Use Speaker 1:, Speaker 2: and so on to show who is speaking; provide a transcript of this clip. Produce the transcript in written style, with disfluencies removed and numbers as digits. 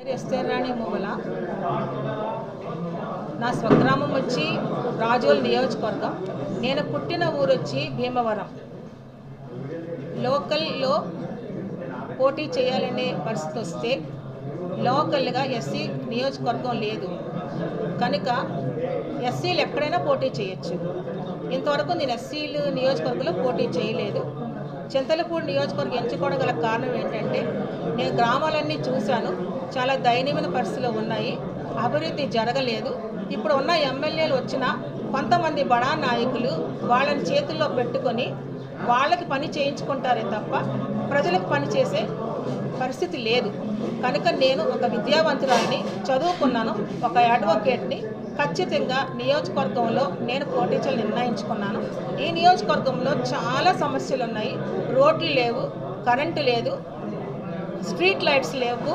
Speaker 1: ఎస్తేరాణి మొగల నా స్వగ్రామం వచ్చి రాజోల్ నియోజకవర్గం. నేను పుట్టిన ఊరు వచ్చి భీమవరం. లోకల్లో పోటీ చేయాలనే పరిస్థితి వస్తే లోకల్గా ఎస్సీ నియోజకవర్గం లేదు కనుక ఎస్సీలు ఎక్కడైనా పోటీ చేయొచ్చు. ఇంతవరకు నేను ఎస్సీలు నియోజకవర్గంలో పోటీ చేయలేదు. చింతలపూడి నియోజకవర్గం ఎంచుకోవడం గల కారణం ఏంటంటే నేను గ్రామాలన్నీ చూశాను, చాలా దయనీయమైన పరిస్థితులు ఉన్నాయి, అభివృద్ధి జరగలేదు. ఇప్పుడు ఉన్న ఎమ్మెల్యేలు వచ్చిన కొంతమంది బడా నాయకులు వాళ్ళని చేతుల్లో పెట్టుకొని వాళ్ళకి పని చేయించుకుంటారే తప్ప ప్రజలకు పని చేసే పరిస్థితి లేదు. కనుక నేను ఒక విద్యావంతురాలిని, చదువుకున్నాను, ఒక అడ్వకేట్ని. ఖచ్చితంగా నియోజకవర్గంలో నేను పోటీ చేయాలని నిర్ణయించుకున్నాను. ఈ నియోజకవర్గంలో చాలా సమస్యలు ఉన్నాయి. రోడ్లు లేవు, కరెంటు లేదు, స్ట్రీట్ లైట్స్ లేవు,